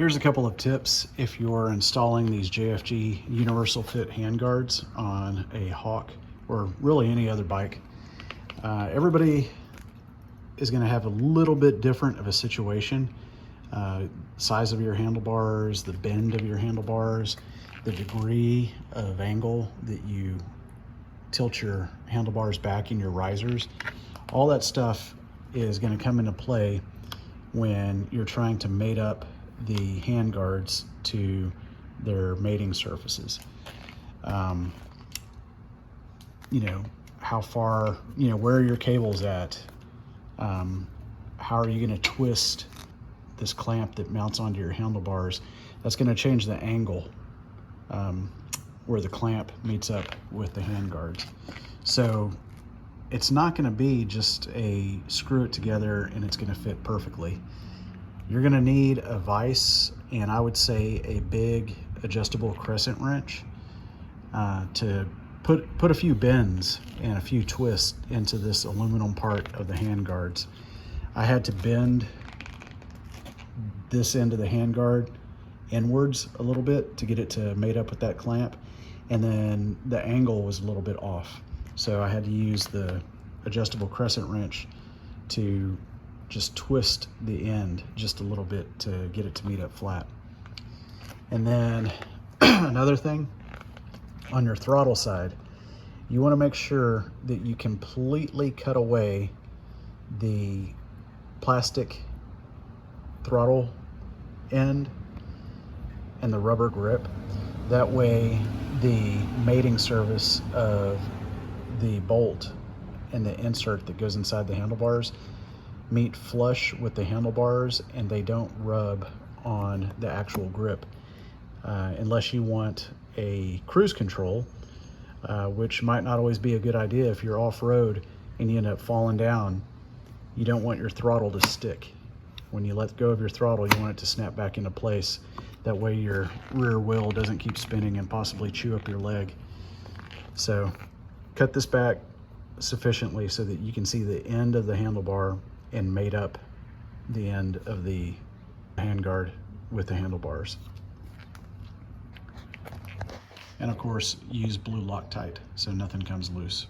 Here's a couple of tips if you're installing these JFG universal fit handguards on a Hawk or really any other bike. Everybody is going to have a little bit different of a situation. Size of your handlebars, the bend of your handlebars, the degree of angle that you tilt your handlebars back in your risers. All that stuff is going to come into play when you're trying to mate up the handguards to their mating surfaces. How far, where are your cables at? How are you going to twist this clamp that mounts onto your handlebars? That's going to change the angle where the clamp meets up with the handguards. So it's not going to be just a screw it together and it's going to fit perfectly. You're going to need a vise, and I would say a big adjustable crescent wrench to put a few bends and a few twists into this aluminum part of the handguards. I had to bend this end of the handguard inwards a little bit to get it to mate up with that clamp, and then the angle was a little bit off. So I had to use the adjustable crescent wrench to just twist the end just a little bit to get it to meet up flat. And then another thing, on your throttle side, you want to make sure that you completely cut away the plastic throttle end and the rubber grip. That way the mating surface of the bolt and the insert that goes inside the handlebars meet flush with the handlebars and they don't rub on the actual grip. Unless you want a cruise control, which might not always be a good idea if you're off-road and you end up falling down. You don't want your throttle to stick. When you let go of your throttle, you want it to snap back into place. That way your rear wheel doesn't keep spinning and possibly chew up your leg. So cut this back sufficiently so that you can see the end of the handlebar and mate up the end of the handguard with the handlebars. And of course, use blue Loctite so nothing comes loose.